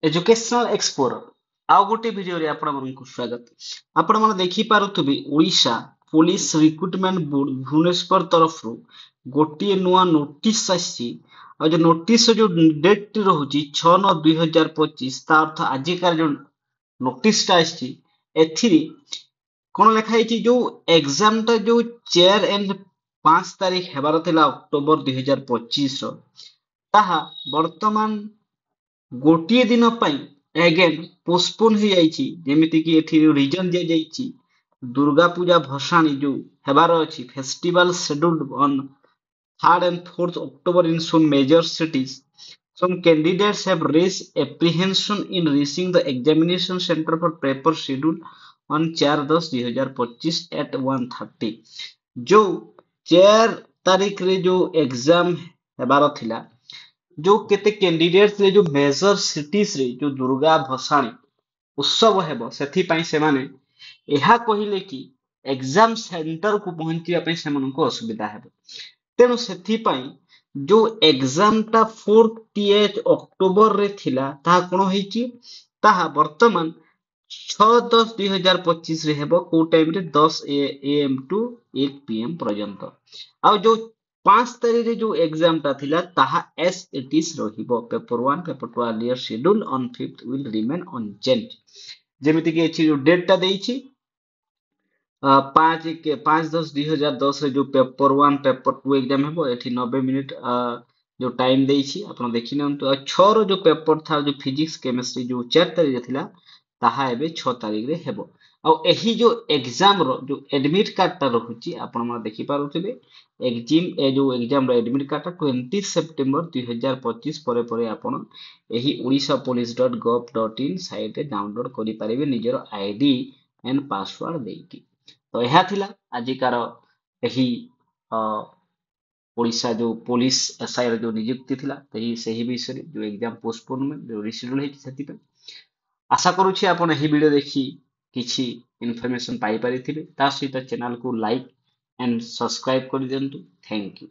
Educational एक्सपोर आउ गोटे video रे आपण मानकु स्वागत। आपण मन देखि पारुथबे Odisha police recruitment board Bhubaneswar तरफ रु गोटे नुआ नोटिस आसी। और जो नोटिस जो डेट रहुची 6/9/2025 ता अर्थ आजिकार जो नोटिस टा आसी एथिरी कोन लेखा है जो एग्जाम टा जो 4 एंड 5 तारीख हेबार थिला अक्टोबर 2025 रो ताहा वर्तमान गोटे दिन एगेन पोस्टपोन हो जाइछि। जेमिति कि एथि रीजन दिया जाइछि दुर्गा पूजा भसाणी जो हेबार अछि festival scheduled on 3rd and 4th October in some major cities. Some candidates have raised apprehension in reaching the examination center for paper schedule on 4/10/2025 at 1:30। जो 4 तारीख रे जो एग्जाम हेबार थिला जो केते कैंडिडेट्स रे जो मेजर सिटीज रे जो दुर्गा भसाणी उत्सव हेबो सेथि पई से माने एहा कहिले कि एग्जाम सेंटर को पहुंचिया पई से मनको असुविधा हेबो। तेणु सेथि पई जो एग्जाम टा 4th अक्टोबर रे थिला ता कोन होईची ताहा वर्तमान 6/10/2025 रे हेबो को टाइम रे 10 AM टू 1 PM पर्यंत। आ जो 5 तारीख रे जो एग्जाम टा थिला ताहा एस इट इज रहिबो। Paper 1 paper 2 earlier schedule on 5th will remain unchange. जेमिति कि एछि जो डेट टा देइछि 5/10/2010 रे जो पेपर 1 पेपर 2 एग्जाम हेबो एठी 90 मिनिट जो टाइम देइछि आपण देखि नंतु। 6 रो जो पेपर था जो फिजिक्स केमिस्ट्री जो 4 तारीख रे थिला ताहा एबे 6 तारीख रे हेबो। आ एही जो एग्जाम रो जो एडमिट कार्ड ता रहुची आपण मन देखि पारुथिबे जो एग्जाम रो एडमिट कार्ड ता 20 सेप्टेम्बर 2025 परे परे आपण एही odishapolice.gov.in साइट रे डाउनलोड करि परिबे निजर आईडी एंड पासवर्ड देकी। तो यह थिला आजिकार एही ओडिशा जो पुलिस एसआई रो जो नियुक्ति थिला तही सही विषय जो एग्जाम पोस्टपोनमेंट जो रिशेड्यूल हेछि सेति पे आशा करूछि आपण एही वीडियो देखि किछि इन्फॉर्मेशन पाई परिथिबे। ता सहित चैनल को लाइक एंड सब्सक्राइब कर दियंतु। Thank you.